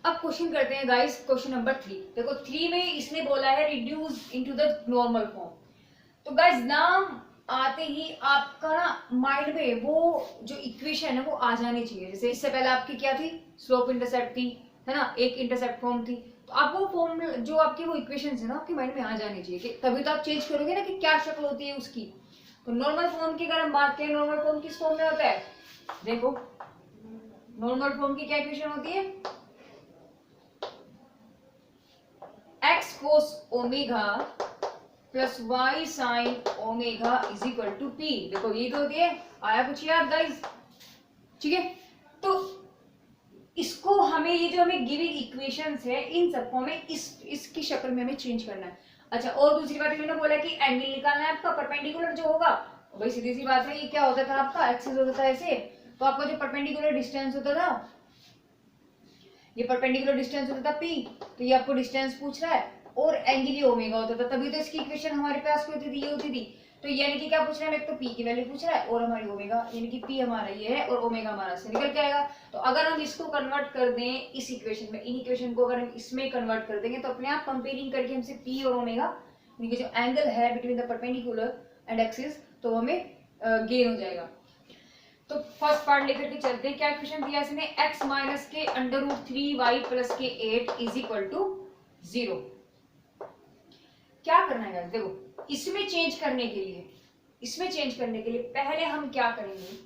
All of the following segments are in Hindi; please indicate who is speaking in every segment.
Speaker 1: अब क्वेश्चन करते हैं गाइस, क्वेश्चन नंबर 3। देखो 3 में इसने बोला है reduce into the normal form. तो गाइस नाम आते ही आपका ना माइंड में वो जो इक्वेशन है वो आ जानी चाहिए। जैसे इससे पहले आपकी क्या थी, स्लोप इंटरसेप्ट थी, है ना, एक इंटरसेप्ट फॉर्म थी। तो आपको फॉर्म जो आपकी वो इक्वेशन है ना आपके माइंड में आ जानी चाहिए, कि तभी तो आप चेंज करोगे ना कि क्या शक्ल होती है उसकी। तो नॉर्मल फॉर्म की अगर हम बात करें, नॉर्मल फॉर्म किस फॉर्म में होता है, देखो नॉर्मल फॉर्म की क्या इक्वेशन होती है, x cos omega plus y sin omega is equal to p। देखो ये तो होती है, आया कुछ याद गाइस, ठीक है। तो इसको हमें ये जो हमें गिवन इक्वेशंस है इन सबको हमें इसकी शक्ल में हमें चेंज करना है। अच्छा, और दूसरी बात मैंने बोला कि एंगल निकालना है आपका परपेंडिकुलर जो होगा। भाई सीधी सी बात है, ये क्या होता था आपका, एक्सिस होता था ऐसे, तो आपका जो परपेंडिकुलर डिस्टेंस होता था, ये परपेंडिकुलर डिस्टेंस होता था p, तो ये आपको डिस्टेंस पूछ रहा है, और एंगल ये ओमेगा होता था, तभी तो इसकी इक्वेशन हमारे पास क्या होती थी, ये होती थी। तो यानी कि क्या पूछ रहा है, एक तो p की वैल्यू पूछ रहा है और हमारी ओमेगा, यानी कि p हमारा ये है और ओमेगा हमारा से निकल के आएगा। तो अगर हम इसको कन्वर्ट कर दें इस इक्वेशन में, इन इक्वेशन को अगर हम इसमें कन्वर्ट कर देंगे तो अपने आप कंपेयरिंग करके हमसे p और ओमेगा यानी कि जो एंगल है between the perpendicular and axis, तो हमें गेन हो जाएगा। तो फर्स्ट पार्ट लेकर के चलते हैं। क्या इक्वेशन दिया इसने, x माइनस के अंडर रूट 3y प्लस के 8 इज इक्वल टू 0। क्या करना है, देखो इसमें चेंज करने के लिए, इसमें चेंज करने के लिए पहले हम क्या करेंगे,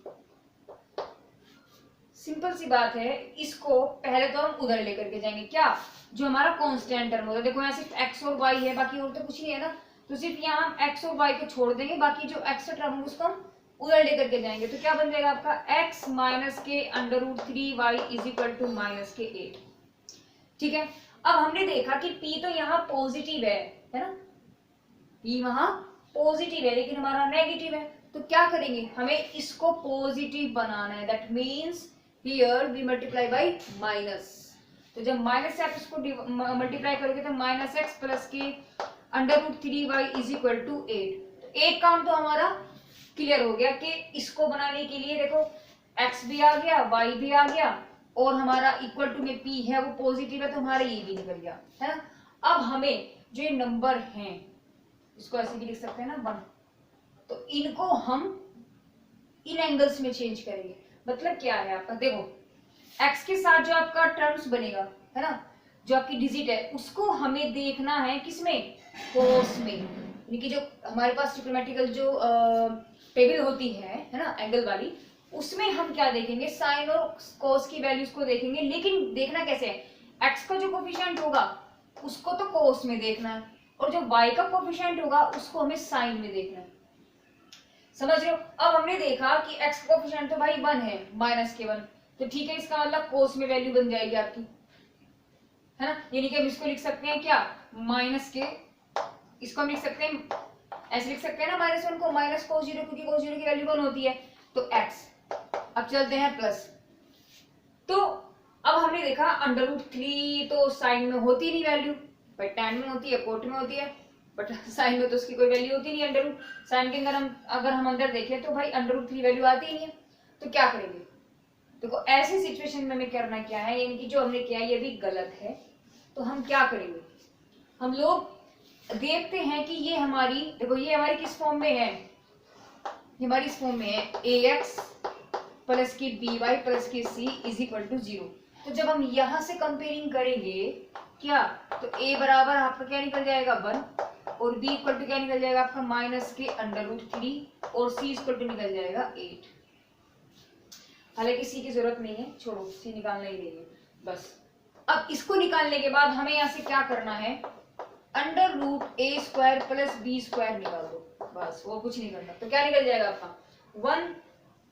Speaker 1: सिंपल सी बात है, इसको पहले तो हम उधर लेकर के जाएंगे, क्या जो हमारा कांस्टेंट टर्म होता है। देखो यहाँ सिर्फ x और y है, बाकी और तो कुछ नहीं है ना, तो सिर्फ यहाँ हम x और y को छोड़ देंगे, बाकी जो एक्स्ट्रा टर्म है उसको हम उधर लेकर के जाएंगे। तो क्या बन जाएगा आपका, x माइनस के under root 3y is equal to minus के 8। ठीक है, अब हमने देखा कि p तो यहाँ पॉजिटिव है ना, p वहां पॉजिटिव है लेकिन हमारा नेगेटिव है। तो क्या करेंगे, हमें इसको पॉजिटिव बनाना है, that means here we multiply by minus. तो जब माइनस से आप इसको मल्टीप्लाई करोगे तो माइनस एक्स प्लस के under root 3y is equal to 8। तो एक काम तो हमारा क्लियर हो गया कि इसको बनाने के लिए देखो x भी आ गया, y भी आ गया, और हमारा इक्वल टू में p है वो पॉजिटिव है, तो हमारा ये भी निकल गया, है ना। अब हमें जो ये नंबर हैं इसको ऐसे भी लिख सकते हैं ना 1, तो इनको हम इन एंगल्स में चेंज करेंगे। मतलब क्या है आपका, देखो x के साथ जो आपका टर्म्स बनेगा, है ना, जो आपकी डिजिट है उसको हमें देखना है किसमें, कोस में, यानी कि जो हमारे पास ट्रिग्नोमेट्रिकल जो टेबल होती है ना एंगल वाली, उसमें हम क्या देखेंगे, साइन और कोस की वैल्यूज को देखेंगे। लेकिन देखना कैसे है, x का जो कोफिशिएंट होगा उसको तो कोस में देखना है, और जो y का कोफिशिएंट होगा उसको हमें साइन में देखना है। समझ रहे हो। अब हमने देखा कि x का कोफिशिएंट तो भाई 1 है, माइनस के 1, तो ठीक है, इसका मतलब कोस में वैल्यू बन जाएगी आपकी, है ना। यानी कि हम इसको लिख सकते हैं क्या, माइनस के, इसको हम लिख सकते हैं ऐसे लिख सकते हैं ना, -1 को माइनस cos 0, क्योंकि cos 0 की वैल्यू 1 होती है, तो x। अब चलते हैं प्लस। तो अब हमने देखा अंडर रूट 3 तो साइन में होती नहीं वैल्यू, बट tan में होती है, कोट में होती है, बट साइन में तो उसकी कोई वैल्यू होती नहीं। अंडर रूट साइन के अंदर अगर हम अंदर देखें तो भाई अंडर रूट 3 वैल्यू आती ही नहीं है। तो क्या करेंगे, देखो ऐसी सिचुएशन में हमें करना क्या है, यानी कि जो हमने किया ये भी गलत है, तो हम क्या करेंगे, हम लोग देखते हैं कि ये हमारी, देखो ये हमारी किस फॉर्म में है, ये हमारी इस फॉर्म में है, ax प्लस की by प्लस की c इज इक्वल टू 0। तो जब हम यहां से कंपेयरिंग करेंगे क्या, तो a बराबर आपका क्या निकल जाएगा 1, और b इक्वल टू क्या निकल जाएगा आपका माइनस के अंडर रूट 3, और c इक्वल टू निकल जाएगा 8। हालांकि c की जरूरत नहीं है, छोड़ो, c निकालना ही नहीं है बस। अब इसको निकालने के बाद हमें यहाँ से क्या करना है, under root a² plus b² निकाल दो, बस, वो कुछ नहीं करना। तो क्या निकल जाएगा आपका 1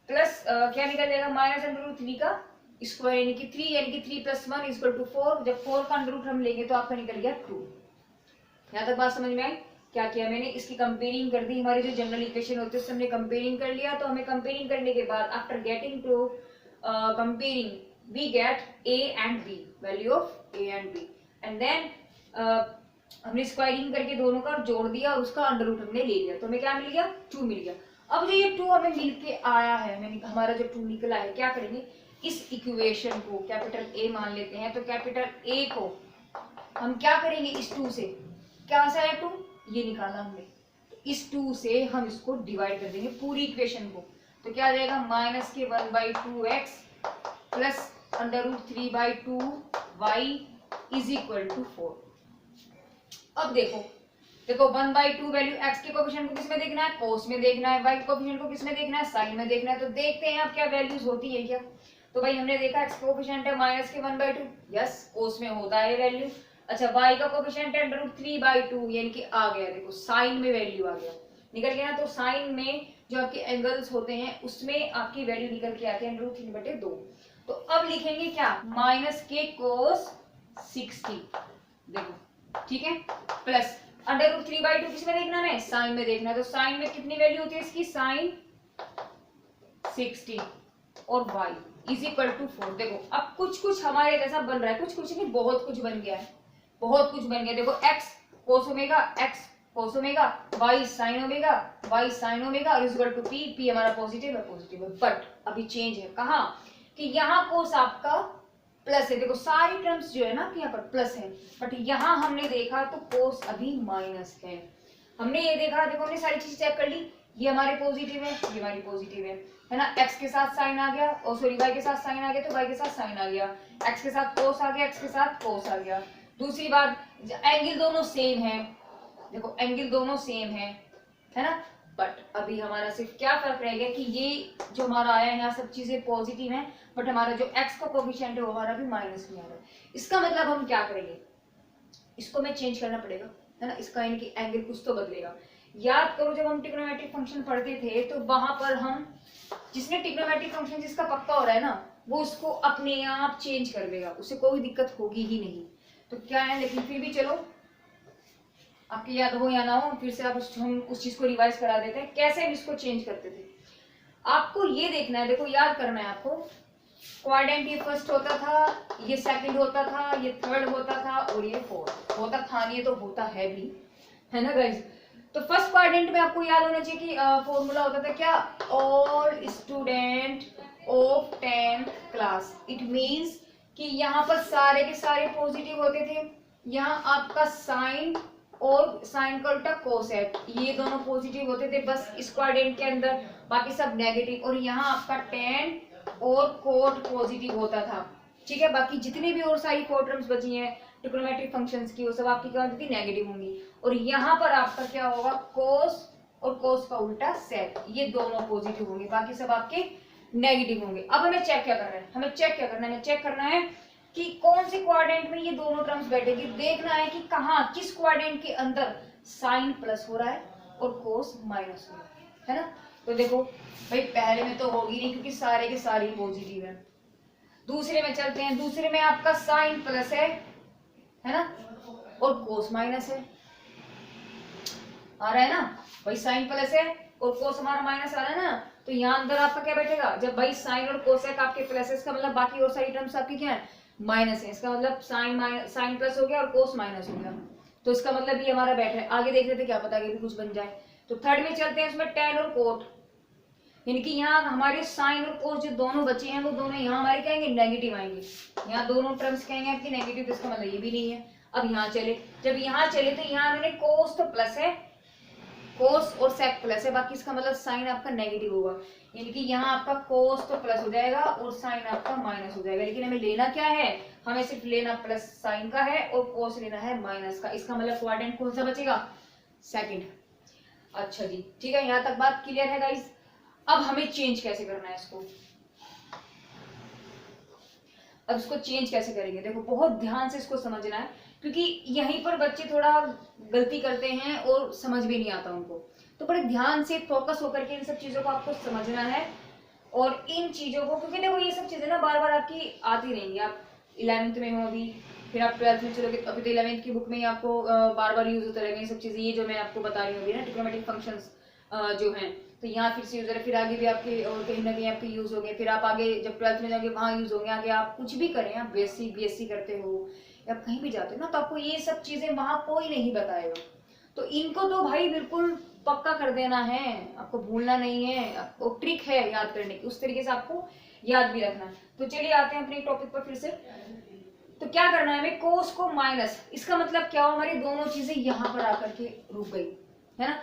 Speaker 1: प्लस क्या निकल जाएगा, माइनस अंडर रूट 3 का स्क्वायर, यानी कि 3, यानी कि 3 प्लस 1 इक्वल टू 4। जब 4 का अंडर रूट हम लेंगे तो आपका निकल गया 2। यहाँ तक बात समझ में आई। क्या किया मैंने, इसकी कंपेयरिंग कर दी, हमारी जो जनरल इक्वेशन होती है उससे हमने कंपेयरिंग कर लिया। तो हमें कंपेयरिंग करने के बाद after getting to comparing we get a and b, value of a and b, and then हमने स्क्वायरिंग करके दोनों का जोड़ दिया और उसका अंडर रूट हमने ले लिया, तो हमें क्या मिल गया, 2 मिल गया। अब जो ये 2 हमें मिल के आया है, हमारा जो 2 निकला है, क्या करेंगे, इस इक्वेशन को कैपिटल ए मान लेते हैं, तो कैपिटल ए को हम क्या करेंगे, इस 2 से, क्या सा है 2, ये निकाला हमने, इस 2 से हम इसको डिवाइड कर देंगे पूरी इक्वेशन को, तो क्या आ जाएगा माइनस के 1/2x plus √3/2y is equal to 4। अब देखो 1/2 वैल्यू x के कोएफिशिएंट को किस में देखना है, cos में देखना है, y के कोएफिशिएंट को किस में देखना है, sin में देखना है। तो देखते हैं अब क्या वैल्यूज होती है क्या। तो भाई हमने देखा x कोएफिशिएंट है माइनस के 1/2, यस cos में होता है वैल्यू। अच्छा y का कोएफिशिएंट है √3/2 यानी कि आ गया, देखो sin में वैल्यू आ गया, निकल गया ना। तो sin में जो आपके एंगल्स होते हैं उसमें आपकी वैल्यू निकल के आती है √3/2। तो अब लिखेंगे क्या, माइनस के cos 60, देखो ठीक है, प्लस √3/2 किस में देखना है, साइन में देखना है। तो साइन में कितनी वैल्यू होती है इसकी, साइन 60 और y इज इक्वल टू 4। देखो अब कुछ हमारे जैसा बन रहा है, कुछ नहीं, बहुत कुछ बन गया है, बहुत कुछ बन गया। देखो x cos omega, x cos omega, y sin omega, y sin omega और is equal to p, p हमारा पॉजिटिव है। बट अभी चेंज है, कहाँ कि यहाँ cos आपका प्लस है, देखो सारी टर्म्स जो है ना कि यहाँ पर प्लस है, बट यहाँ हमने देखा तो cos अभी माइनस है। हमने ये देखा, देखो हमने सारी चीज चेक कर ली, ये हमारे पॉजिटिव है, ये हमारी पॉजिटिव है ना। x के साथ साइन आ गया, और सॉरी y के साथ साइन आ गया तो y के साथ साइन आ गया, x के साथ cos आ गया, x के साथ cos आ गया। दूसरी बात, एंगल दोनों सेम है, देखो एंगल दोनों सेम है ना। बट अभी हमारा सिर्फ क्या फर्क रह गया कि ये जो हमारा आया है यहाँ सब चीजें पॉजिटिव हैं, बट हमारा जो x का कोएफिशिएंट है वो हमारा भी माइनस में आ रहा है। इसका मतलब हम क्या करेंगे, इसको में चेंज करना पड़ेगा, है ना। इसका यानी कि एंगल कुछ तो बदलेगा। याद करो जब हम ट्रिग्नोमेट्रिक फंक्शन पढ़ते थे तो वहां पर हम, जिसने ट्रिग्नोमेट्रिक फंक्शन जिसका पक्का हो रहा है ना, वो उसको अपने आप चेंज कर देगा, उसे कोई दिक्कत होगी ही नहीं। तो क्या है, लेकिन फिर भी चलो आपकी याद हो या ना हो, फिर से हम उस चीज को रिवाइज करा देते हैं कैसे हम इसको चेंज करते थे। आपको ये देखना है, देखो याद करना है आपको, क्वाड्रेंट ये फर्स्ट होता था, ये सेकंड होता था, ये थर्ड होता था और ये फोर्थ होता था, ये तो होता है भी, है ना गाइस। तो फर्स्ट क्वाड्रेंट में आपको याद होना चाहिए कि फॉर्मूला होता था क्या, all student of 10th class. It means कि यहाँ पर सारे के सारे पॉजिटिव होते थे, यहाँ आपका साइन और साइन का उल्टा कोसेक, ये दोनों पॉजिटिव होते थे बस इस क्वाड्रेंट के अंदर, बाकी सब नेगेटिव। और यहाँ आपका टेन और कोट पॉजिटिव होता था, ठीक है। बाकी जितनी भी और सारी कोट टर्म्स बची हैं ट्रिग्नोमेट्रिक फंक्शंस की, वो सब आपकी क्या होती थी, नेगेटिव होंगी। और यहाँ पर आपका क्या होगा, कोस और कोस का उल्टा सेक, ये दोनों पॉजिटिव होंगे, बाकी सब आपके नेगेटिव होंगे। अब हमें चेक क्या करना है, हमें चेक करना है कि कौन से क्वाड्रेंट में ये दोनों टर्म्स बैठेगी। देखना है कि कहाँ, किस क्वाड्रेंट के अंदर साइन प्लस हो रहा है और कोस माइनस हो रहा है ना। तो देखो भाई पहले में तो होगी नहीं क्योंकि सारे के सारे पॉजिटिव है। दूसरे में चलते हैं, दूसरे में आपका साइन प्लस है ना, और कोस माइनस है, आ रहा है ना भाई, साइन प्लस है और कोस हमारा माइनस आ रहा है ना। तो यहाँ अंदर आपका क्या बैठेगा, जब भाई साइन और कोसेक आपके प्लस है, इसका मतलब बाकी और सारी टर्म्स आपकी क्या है, माइनस है। इसका मतलब साइन प्लस हो गया और कोस माइनस हो गया, तो इसका मतलब ये हमारा बैठा है। आगे देख लेते क्या पता कि भी कुछ बन जाए। तो थर्ड में चलते हैं, इसमें टेन और कोट, यानी कि यहाँ हमारे साइन और कोस जो दोनों बचे हैं वो दोनों यहाँ हमारे क्या आएंगे, नेगेटिव आएंगे। यहाँ दोनों टर्म्स क्या आएंगे आपकी नेगेटिव, तो इसका मतलब ये भी नहीं है। अब यहाँ चले, जब यहाँ चले तो यहाँ उन्होंने कोस तो प्लस है, कोस और सेक प्लस है, बाकी इसका मतलब साइन आपका नेगेटिव होगा, यानी कि यहाँ आपका कोस तो प्लस हो जाएगा और साइन आपका माइनस हो जाएगा। लेकिन हमें लेना क्या है, हमें सिर्फ लेना प्लस साइन का है और कोस लेना है माइनस का। इसका मतलब क्वाड्रेंट कौन सा बचेगा, सेकंड। अच्छा जी ठीक है, यहाँ तक बात क्लियर है गाइस। अब हमें चेंज कैसे करना है इसको, अब इसको चेंज कैसे करेंगे, देखो बहुत ध्यान से इसको समझना है क्योंकि यहीं पर बच्चे थोड़ा गलती करते हैं और समझ भी नहीं आता उनको। तो बड़े ध्यान से फोकस होकर के इन सब चीजों को आपको समझना है और इन चीजों को, क्योंकि देखो ये सब चीजें ना बार बार आपकी आती रहेंगी। आप 11th में हो अभी, फिर आप 12th में चलोगे, अभी तो 11th की बुक में ही आपको बार बार यूज होते रहेंगे ये सब चीजें, ये जो मैं आपको बता रही हूँ ना ट्रिग्नोमेट्रिक फंक्शंस जो हैं, तो यहाँ फिर से यूज है, फिर आगे भी आपके और कहीं ना कहीं आपके यूज होंगे। फिर आप आगे जब 12th में जाओगे वहाँ यूज होंगे, आगे आप कुछ भी करें, आप बीएससी करते हो या कहीं भी जाते हो ना, तो आपको ये सब चीजें वहां कोई नहीं बताएगा। तो इनको तो भाई बिल्कुल पक्का कर देना है, आपको भूलना नहीं है। आपको ट्रिक है याद करने की, उस तरीके से आपको याद भी रखना। तो चलिए आते हैं अपने टॉपिक पर फिर से। तो क्या करना है हमें, कोस को माइनस, इसका मतलब क्या हो, हमारी दोनों चीजें यहाँ पर आकर के रुक गई है ना।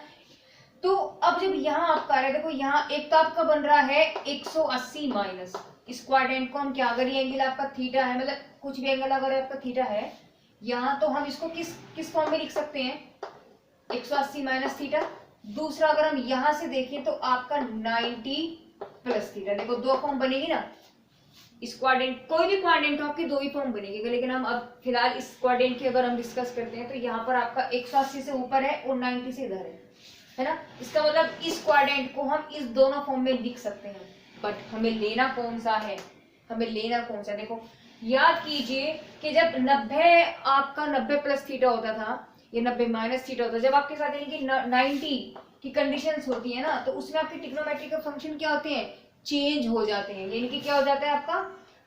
Speaker 1: तो अब जब यहाँ आप कर रहे देखो, यहाँ एक तो आपका बन रहा है 180 माइनस, इस क्वाड्रेंट को हम क्या, अगर ये एंगल आपका थीटा है, मतलब कुछ भी एंगल अगर आपका थीटा है यहाँ, तो हम इसको किस किस फॉर्म में लिख सकते हैं, 180 माइनस थीटा। दूसरा अगर हम यहां से देखें तो आपका 90 प्लस थीटा। देखो दो फॉर्म बनेगी ना, इस क्वाड्रेंट, कोई भी क्वाड्रेंट हो आपकी दो ही फॉर्म बनेगी, लेकिन हम अब फिलहाल इस क्वाड्रेंट की अगर हम डिस्कस करते हैं तो यहाँ पर आपका 180 से ऊपर है और 90 से इधर है ना। इसका मतलब इस क्वाड्रेंट को हम इस दोनों फॉर्म में लिख सकते हैं, बट हमें लेना कौन सा है, हमें लेना कौन सा, देखो याद कीजिए कि जब 90 आपका 90 प्लस थीटा होता था, ये 90 माइनस थीटा होता है, जब आपके साथ यानी कि 90 की कंडीशंस होती है ना, तो उसमें आपके ट्रिग्नोमेट्री के फंक्शन क्या होते हैं, चेंज हो जाते हैं, यानी कि क्या हो जाता है आपका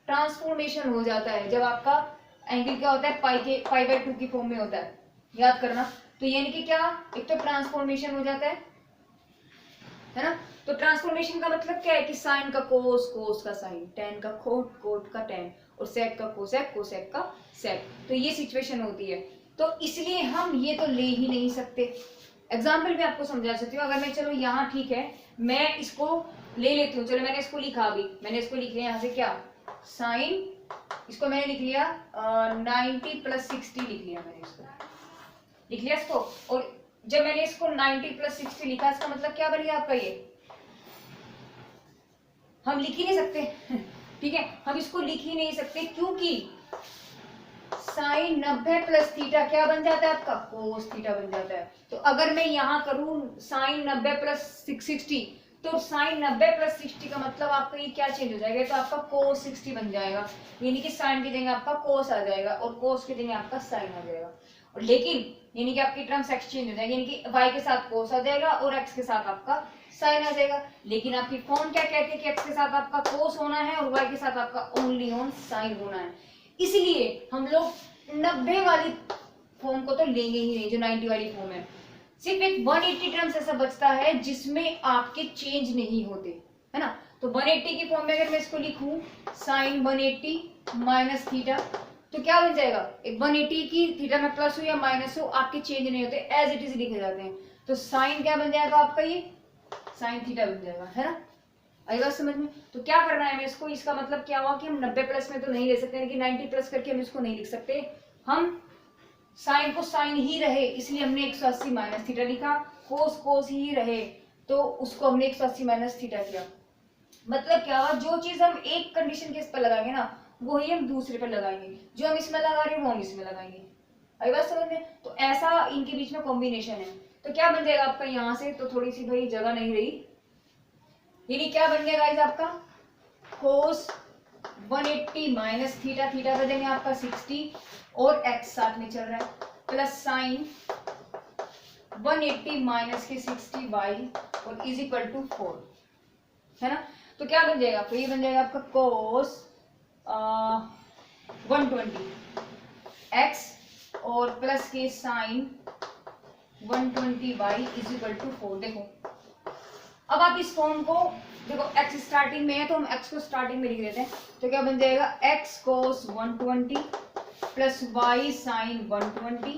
Speaker 1: ट्रांसफॉर्मेशन हो जाता है, जब आपका एंगल क्या होता है पाई बाय 2 की फॉर्म में होता है, याद करना। तो यानी कि क्या, एक तो ट्रांसफॉर्मेशन हो जाता है ना। तो ट्रांसफॉर्मेशन का मतलब क्या है कि साइन का कोस, कोस का साइन, टेन का कोट, कोट का टेन, और सेक का कोसेक, कोसेक का सेक। तो ये सिचुएशन होती है, तो इसलिए हम ये तो ले ही नहीं सकते। एग्जाम्पल भी आपको समझा सकती हूँ, अगर मैं चलो यहाँ ठीक है मैं इसको ले लेती हूँ, चलो मैंने इसको लिखा, अभी मैंने इसको लिख लिया यहाँ से क्या, साइन, इसको मैंने लिख लिया 90 प्लस 60 लिख लिया, मैंने इसको लिख लिया इसको। और जब मैंने इसको 90 प्लस 60 लिखा, इसका मतलब क्या बन गया आपका, ये हम लिख ही नहीं सकते ठीक है, हम इसको लिख ही नहीं सकते, क्योंकि साइन 90 प्लस थीटा क्या बन जाता है आपका, कोस थीटा बन जाता है। तो अगर मैं यहाँ करूं साइन 90 प्लस 60, तो साइन 90 प्लस 60 का मतलब आपका ये क्या चेंज हो जाएगा, तो आपका कोस 60 बन जाएगा, यानी कि साइन की जगह आपका कोस आ जाएगा और कोस की जगह आपका साइन आ जाएगा। और लेकिन यानी कि आपकी टर्म्स एक्सचेंज हो जाएगी, यानी कि y के साथ कोस आ जाएगा और x के साथ आपका साइन आ जाएगा। लेकिन आपकी फॉर्म क्या कहती है कि x के साथ आपका कोस होना है और y के साथ आपका ओनली ऑन साइन होना है। इसलिए हम लोग 90 वाली फॉर्म को तो लेंगे ही नहीं, जो 90 वाली फॉर्म है। सिर्फ एक 180 टर्म्स ऐसा बचता है जिसमें आपके चेंज नहीं होते, है ना। तो 180 की फॉर्म में अगर मैं इसको लिखूं साइन 180 माइनस थीटा, तो क्या बन जाएगा, एक 180 की थीटा में प्लस हो या माइनस हो आपके चेंज नहीं होते, एज इट इज लिखे जाते हैं। तो साइन क्या बन जाएगा आपका, ये साइन थीटा बन जाएगा, है ना। आई बात समझ में। तो क्या करना है हमें इसको, इसका मतलब क्या हुआ कि हम 90 प्लस में तो नहीं ले सकते, कि 90 प्लस करके हम इसको नहीं लिख सकते, हम साइन को साइन ही रहे इसलिए हमने 180 माइनस थीटा लिखा, कोस कोस ही रहे तो उसको हमने 180 माइनस थीटा किया। मतलब क्या हुआ, जो चीज हम एक कंडीशन के इस पर लगाएंगे ना, वही हम दूसरे पर लगाएंगे, जो हम इसमें लगा रहे हैं वो हम इसमें लगाएंगे। आई बात समझ में। तो ऐसा इनके बीच में कॉम्बिनेशन है। तो क्या बन जाएगा आपका, यहाँ से तो थोड़ी सी भाई जगह नहीं रही, यानी क्या बन गया गाइस आपका, कोस 180 माइनस थीटा, थीटा बदलेंगे आपका 60 और x साथ में चल रहा है, प्लस साइन 180 माइनस के 60 y और इज इक्वल टू 4, है ना। तो क्या बन जाएगा आपको, ये बन जाएगा आपका कोस 120 x और प्लस के sine 120 y is equal to 4। देखो अब आप इस फॉर्म को देखो, x स्टार्टिंग में है तो हम x को स्टार्टिंग में लिख देते हैं, तो क्या बन जाएगा x कोस 120 प्लस y साइन 120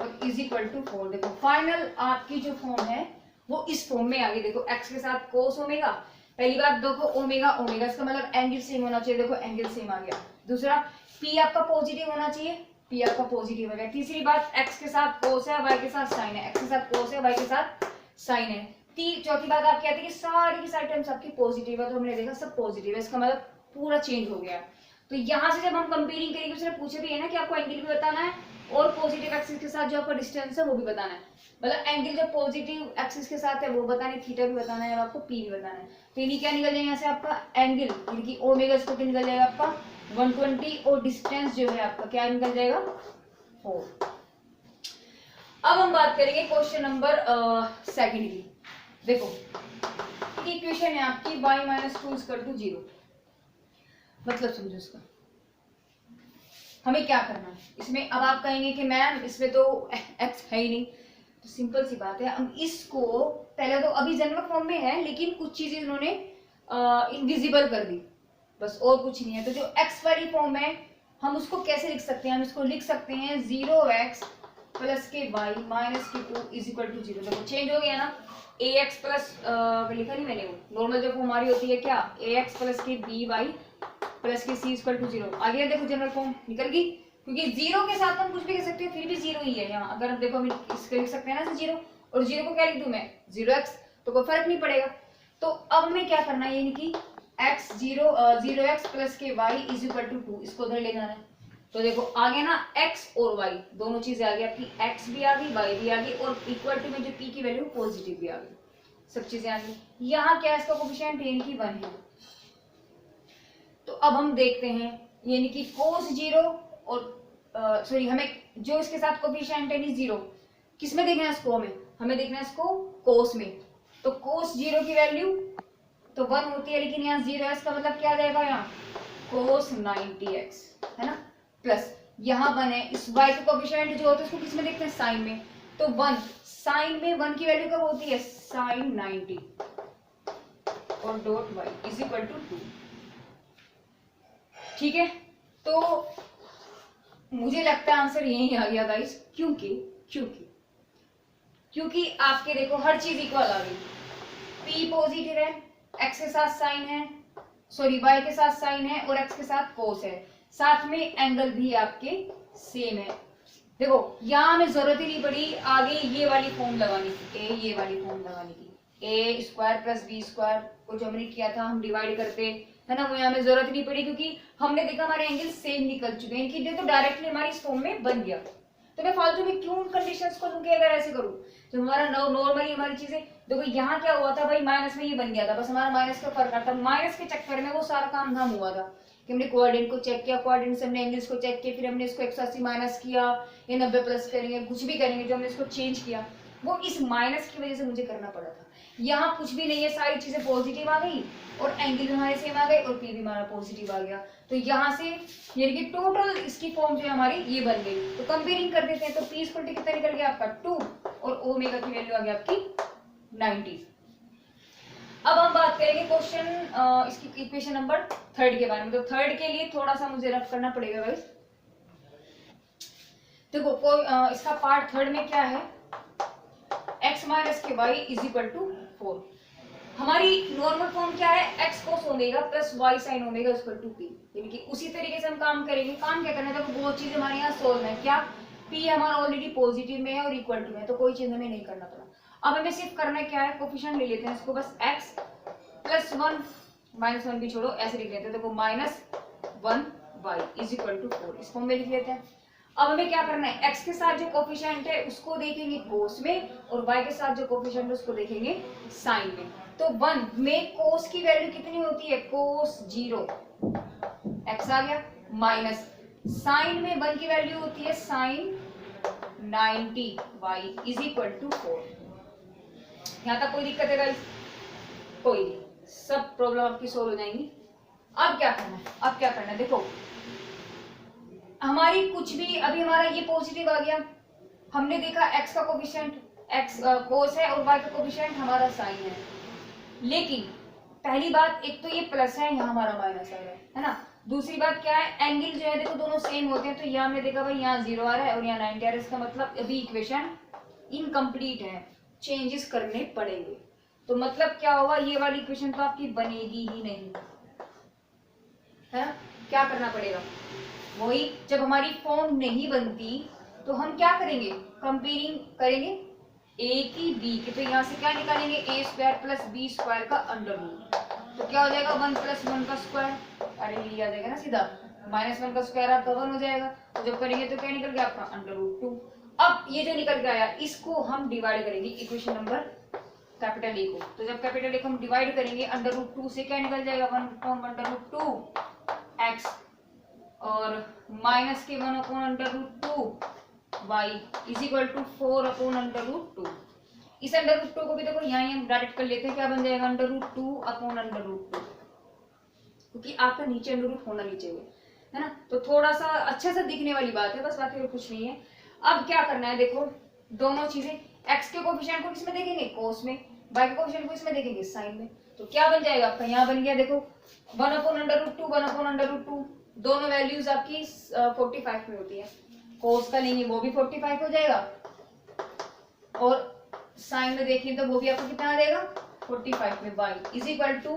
Speaker 1: और इज इक्वल टू 4। देखो फाइनल आपकी जो फॉर्म है वो इस फॉर्म में आ गई। देखो x के साथ कोस ओमेगा, पहली बात देखो ओमेगा ओमेगा, इसका मतलब एंगल सेम होना चाहिए, देखो एंगल सेम आ गया। दूसरा p आपका पॉजिटिव होना चाहिए, p आपका पॉजिटिव हो गया। तीसरी बात x के साथ कोस है, y के साथ साइन है, x के साथ कोस है, y के साथ साइन है। चौथी बात आप कहते हैं कि सारी की सारी टर्म्स आपकी पॉजिटिव है, तो हमने देखा सब पॉजिटिव है, इसका मतलब पूरा चेंज हो गया। तो यहाँ से जब हम कंपेयरिंग करेंगे, उसने पूछे भी है ना कि आपको एंगल भी बताना है और पॉजिटिव एक्सिस के साथ जो आपका डिस्टेंस है वो भी बताना है, मतलब एंगल जो पॉजिटिव एक्सिस के साथ है वो बताना है, थीटा भी बताना है और आपको पी भी बताना है। तो ये क्या निकल जाएगा यहाँ से आपका एंगल, यानी कि ओमेगा इसको निकल जाएगा आपका 120 और डिस्टेंस जो है आपका क्या निकल जाएगा 4। अब हम बात करेंगे क्वेश्चन नंबर सेकंड की। देखो इक्वेशन है आपकी y माइनस 2 इक्वल टू 0, मतलब समझो इसका हमें क्या करना है इसमें। अब आप कहेंगे कि मैम इसमें तो x है ही नहीं, तो सिंपल सी बात है, हम इसको पहले तो अभी जन्म फॉर्म में है लेकिन कुछ चीजें इन्होंने इनविजिबल कर दी, बस, और कुछ नहीं है। तो जो x वाली फॉर्म है हम उसको कैसे लिख सकते हैं, हम इसको लिख सकते हैं 0x प्लस के वाई माइनस के 2 इज इक्वल टू 0। देखो चेंज हो गया ना, ax प्लस लिखा नहीं मैंने, वो नॉर्मल जो फॉर्म हमारी होती है क्या, ax प्लस के बी वाई प्लस के सी इक्वल टू 0 आ गया। देखो जनरल फॉर्म निकल गई, क्योंकि 0 के साथ हम कुछ भी कह सकते हैं फिर भी 0 ही है यहाँ। अगर देखो हम इसको लिख सकते हैं ना 0, और 0 को क्या लिख दूं मैं 0x, तो कोई फर्क नहीं पड़ेगा। तो अब हमें क्या करना है, यानी कि x 0x प्लस के y इज इक्वल टू 2, इसको उधर ले जाना है। तो देखो आ गया ना x और y दोनों चीजें आ गई आपकी, x भी आ गई y भी आ गई, और इक्वल टू में जो p की वैल्यू पॉजिटिव भी आ गई, सब चीजें आ गई। यहाँ क्या इसका कोफिशिएंट यानी कि 1 है। तो अब हम देखते हैं यानी कि cos 0 और सॉरी हमें जो इसके साथ कोफिशिएंट है 0, किस में देखना है इसको, हमें देखना है इसको cos में। तो cos 0 की वैल्यू तो 1 होती है, लेकिन यहाँ 0x का मतलब क्या आ जाएगा, यहाँ cos 90x है ना, प्लस यहाँ 1 है। इस y का कोफिशिएंट जो होता है उसको किस में देखते हैं, साइन में। तो 1 साइन में 1 की वैल्यू कब होती है, साइन 90 और dot y is equal to 2। ठीक है, तो मुझे लगता है आंसर यही आ गया गाइस, क्योंकि आपके देखो हर चीज इक्वल आ गई, p पॉजिटिव है, x के साथ साइन है, सॉरी y के साथ साइन है और x के साथ कोस है, साथ में एंगल भी आपके सेम है। देखो यहाँ हमें जरूरत ही नहीं पड़ी आगे ये वाली फॉर्म लगाने की, ये वाली फॉर्म लगाने की, ए स्क्वायर प्लस बी स्क्वायर को जो हमने किया था हम डिवाइड करते है ना, वो यहाँ हमें जरूरत नहीं पड़ी, क्योंकि हमने देखा हमारे एंगल सेम निकल चुके हैं, कि तो डायरेक्टली हमारी इस फॉर्म में बन गया। तो मैं फालतू में क्यों उन कंडीशंस को लूंगी अगर ऐसे करूँ, तो हमारा नॉर्मली हमारी चीजें देखो, यहाँ क्या हुआ था भाई, माइनस में ये बन गया था, बस हमारा माइनस का फर्क आता, माइनस के चक्कर में वो सारा काम धाम हुआ था कि हमने कोऑर्डिनेट को चेक किया, कोऑर्डिनेट से हमने एंगल्स को चेक किया, फिर हमने इसको 180 माइनस किया, ये 90 प्लस करेंगे, कुछ भी करेंगे, जो हमने इसको चेंज किया वो इस माइनस की वजह से मुझे करना पड़ा था। यहाँ कुछ भी नहीं है, सारी चीजें पॉजिटिव आ गई और एंगल हमारे सेम आ गए और पी भी हमारा पॉजिटिव आ गया। तो यहाँ से यानी कि टोटल इसकी फॉर्म जो है हमारी ये बन गई। तो कंपेयरिंग कर देते हैं, तो पी इक्वल टू कितना निकल गया आपका 2 और ओमेगा की वैल्यू आ गई आपकी 90। अब हम बात करेंगे क्वेश्चन इसकी इक्वेशन नंबर 3 के बारे में। तो 3 के लिए थोड़ा सा मुझे रफ करना पड़ेगा गाइस। देखो इसका पार्ट 3 में क्या है, x माइनस के y इज इक्वल टू 4। हमारी नॉर्मल फॉर्म क्या है, x cos omega plus y sine omega equal to p, यानी कि उसी तरीके से हम काम करेंगे। काम क्या करना है, देखो वो चीज हमारे यहाँ सोल्व है, क्या p हमारा ऑलरेडी पॉजिटिव में है और इक्वल टू में, तो कोई चीज हमें नहीं करना पड़ा। अब हमें सिर्फ करना क्या है, कोफिशिएंट ले लेते हैं इसको, बस x प्लस 1 माइनस 1 भी छोड़ो, ऐसे लिख लेते हैं। देखो minus 1 y is equal to 4, इस फॉर्म में लिख लेते हैं। अब हमें क्या करना है, x के साथ जो कोफिशिएंट है उसको देखेंगे कोस में, और y के साथ जो कोफिशिएंट है उसको देखेंगे साइन में। तो 1 में कोस की वैल्यू कितनी होती है, कोस 0 x आ गया, माइनस साइन में 1 की वैल्यू होती है sine 90 y is equal to 4। यहाँ तक कोई दिक्कत है गाइस? कोई नहीं, सब प्रॉब्लम आपकी सोल्व हो जाएंगी। अब क्या करना है, देखो हमारी कुछ भी, अभी हमारा ये पॉजिटिव आ गया, हमने देखा x का कोफिशिएंट x कोस है और y का कोफिशिएंट हमारा साइन है। लेकिन पहली बात, एक तो ये प्लस है, यहाँ हमारा माइनस आ रहा है ना। दूसरी बात क्या है, एंगल जो है देखो दोनों सेम होते हैं, तो यहाँ हमने देखा भाई यहाँ 0 आ रहा है और यहाँ 90 आ रहा है, इसका मतलब अभी इक्वेशन इनकम्प्लीट है, चेंजेस करने पड़ेंगे। तो मतलब क्या होगा, ये वाली इक्वेशन तो आपकी बनेगी ही नहीं है। क्या करना पड़ेगा, वही जब हमारी फॉर्म नहीं बनती तो हम क्या करेंगे, कंपेयरिंग करेंगे a की b की। तो यहाँ से क्या निकालेंगे, a square plus b square का अंडर रूट, तो क्या हो जाएगा 1 प्लस 1 का स्क्वायर, अरे ये आ जाएगा ना सीधा, माइनस 1 का स्क्वायर आपका 1 हो जाएगा। तो जब करेंगे तो क्या निकल गया आपका अंडर रूट 2। अब ये जो निकल के आया इसको हम डिवाइड करेंगे इक्वेशन नंबर कैपिटल ए को। तो जब कैपिटल ए को हम डिवाइड करेंगे अंडर रूट 2 से क्या निकल जाएगा, 1 फ्रॉम अंडर रूट 2 x और माइनस के 1 upon under root 2 y is equal to 4 upon under root 2। इस अंडर रूट 2 को भी देखो यहाँ हम डायरेक्ट कर लेते हैं, क्या बन जाएगा under root 2 upon under root 2, क्योंकि आपका नीचे अंडर रूट होना नहीं चाहिए है ना। तो थोड़ा सा अच्छा सा दिखने वाली बात है, बस बाकी तो कुछ नहीं है। अब क्या करना है, देखो दोनों चीजें, x के कोफिशिएंट को किसमें देखेंगे, कोस में, y के कोफिशिएंट को इसमें देखेंगे साइन में। तो क्या बन जाएगा आपका, यहाँ बन गया देखो 1/√2 1/√2, दोनों वैल्यूज आपकी 45 में होती है। कोस का लेंगे वो भी 45 हो जाएगा, और साइन में देखें तो वो भी आपको कितना आ जाएगा 45 में। y इज इक्वल टू,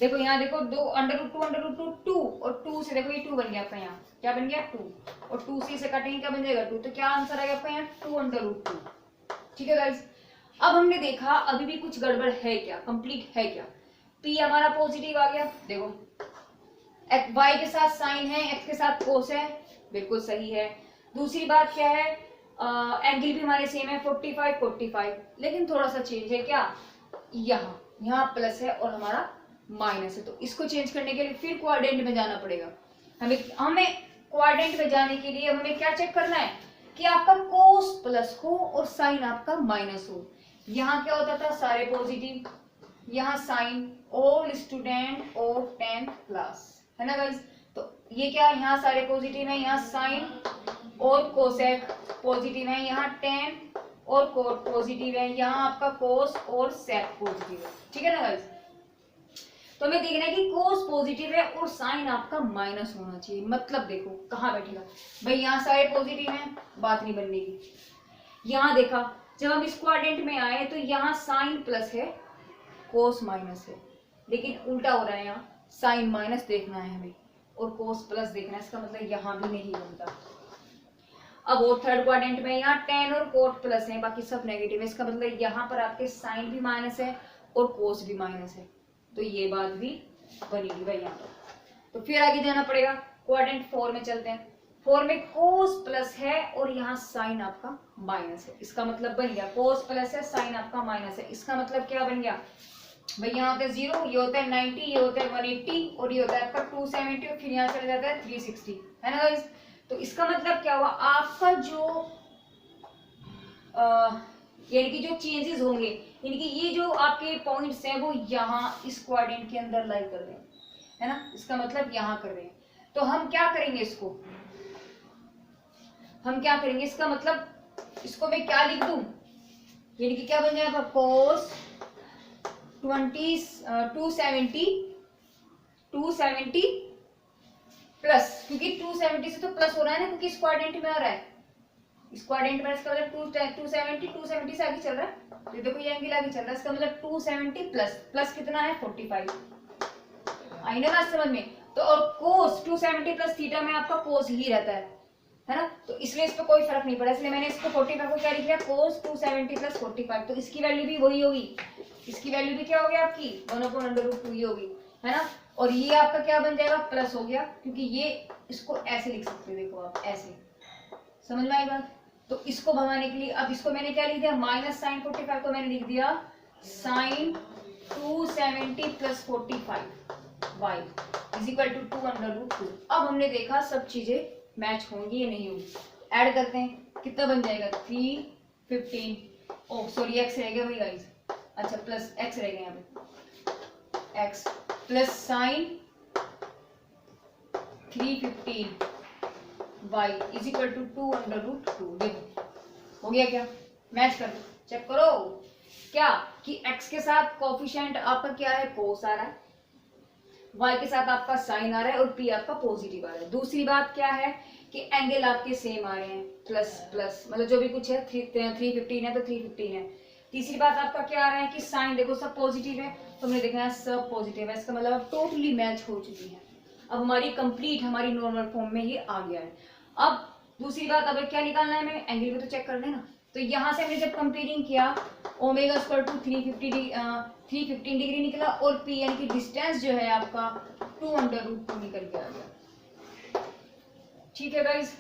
Speaker 1: देखो यहाँ देखो 2 √2 2 और 2 से देखो ये 2 बन गया आपका, यहाँ क्या बन गया 2, और 2 से इसे काटेंगे क्या बन जाएगा 2, तो क्या आंसर आएगा आपका यहाँ 2/√2। ठीक है गाइस, अब हमने देखा अभी भी कुछ गड़बड़ है क्या, कंप्लीट है क्या। p हमारा पॉजिटिव आ गया, देखो y के साथ साइन है, x के साथ कोस है, बिल्कुल सही है। दूसरी बात क्या है, एंगल भी हमारे सेम है 45 45, लेकिन थोड़ा सा चेंज है क्या, यहाँ प्लस है और हमारा माइनस है, तो इसको चेंज करने के लिए फिर क्वाड्रेंट में जाना पड़ेगा। हमें क्वाड्रेंट में जाने के लिए हमें क्या चेक करना है कि आपका कोस प्लस हो और साइन आपका माइनस हो। यहाँ क्या होता था सारे पॉजिटिव, यहाँ sine all student of 10th class, है ना गाइस। तो ये क्या, यहाँ सारे पॉजिटिव है, यहाँ साइन और कोसेक पॉजिटिव है, यहाँ 10 और कोट पॉजिटिव है, यहाँ आपका कोस और सेक पॉजिटिव है। ठीक है ना गाइस, तो हमें देखना है कि कोस पॉजिटिव है और साइन आपका माइनस होना चाहिए। मतलब देखो कहाँ बैठेगा भाई, यहाँ सारे पॉजिटिव हैं, बात नहीं बनने की। यहाँ देखा जब हम इस क्वाड्रेंट में आए तो यहाँ साइन प्लस है कोस माइनस है, लेकिन उल्टा हो रहा है, यहाँ साइन माइनस देखना है हमें और कोस प्लस देखना है, इसका मतलब यहाँ भी नहीं बनता। अब वो थर्ड क्वाड्रेंट में यहाँ 10 और कोट प्लस है, बाकी सब नेगेटिव है, इसका मतलब यहाँ पर आपके साइन भी माइनस है और कोस भी माइनस है, तो ये बात भी बनेगी भाई यहाँ पर। तो फिर आगे जाना पड़ेगा, क्वाड्रेंट 4 में चलते हैं। 4 में कोस प्लस है और यहाँ साइन आपका माइनस है, इसका मतलब बन गया कोस प्लस है साइन आपका माइनस है, इसका मतलब क्या बन गया भाई, यहाँ होता है 0, ये होता है 90, ये होता है 180 और ये होता है आपका 270 और फिर यहाँ चला जाता है 360, है ना गाइस। तो इसका मतलब क्या हुआ, आपका जो यानी कि जो चेंजेस होंगे, यानी कि ये जो आपके पॉइंट्स हैं वो यहाँ इस क्वाड्रेंट के अंदर लाई कर रहे हैं, है ना, इसका मतलब यहाँ कर रहे हैं। तो हम क्या करेंगे, इसको हम क्या करेंगे, इसका मतलब इसको मैं क्या लिख दूं, यानी कि क्या बन जाएगा कोस 270 प्लस, क्योंकि 270 से तो प्लस हो रहा है ना, क्योंकि इस क्वाड्रेंट में आ रहा है, इस क्वाड्रेंट में इसका मतलब 270 से आगे चल रहा है, तो देखो ये एंगल आगे चल रहा है, इसका मतलब 270 प्लस कितना है 45, आई ना बात समझ में। तो और कोस 270 प्लस थीटा में आपका कोस ही रहता है ना, तो इसलिए इस पर कोई फर्क नहीं पड़ा, इसलिए मैंने इसको 45 को क्या लिख लिया कोस 270 प्लस 45, तो इसकी वैल्यू भी वही होगी, इसकी वैल्यू भी क्या होगी आपकी 1/√2 ही होगी, है ना। और ये आपका क्या बन जाएगा प्लस हो गया, क्योंकि ये इसको ऐसे लिख सकते हैं, देखो आप ऐसे, समझ में आई बात। तो इसको भगाने के लिए अब इसको मैंने क्या लिख दिया, माइनस साइन 45 को मैंने लिख दिया sine 270 plus 45 y is equal to 2/√2। अब हमने देखा सब चीजें मैच होंगी या नहीं होंगी, ऐड करते हैं कितना बन जाएगा 315, ओह सॉरी x रह गया भाई गाइस, अच्छा प्लस x रह गया यहाँ पे, x plus sine 315 y is equal to 2/√2। देखो हो गया क्या, मैच कर दो, चेक करो क्या कि x के साथ कोफिशिएंट आपका क्या है कोस आ रहा है, y के साथ आपका साइन आ रहा है और p आपका पॉजिटिव आ रहा है। दूसरी बात क्या है कि एंगल आपके सेम आ रहे हैं, प्लस प्लस मतलब जो भी कुछ है 315 है तो 315 है। तीसरी बात आपका क्या आ रहा है कि साइन देखो सब पॉजिटिव है, तो हमने देखना है सब पॉजिटिव है, इसका मतलब अब टोटली मैच हो चुकी है, अब हमारी कंप्लीट हमारी नॉर्मल फॉर्म में ये आ गया है। अब दूसरी बात अब क्या निकालना है हमें, एंगल भी तो चेक कर लेना। तो यहाँ से हमने जब कंपेयरिंग किया ओमेगा स्क्वायर टू 315 डिग्री निकला और पी यानी कि डिस्टेंस जो है आपका 2/√2 निकल के आ गया। ठीक है गाइस।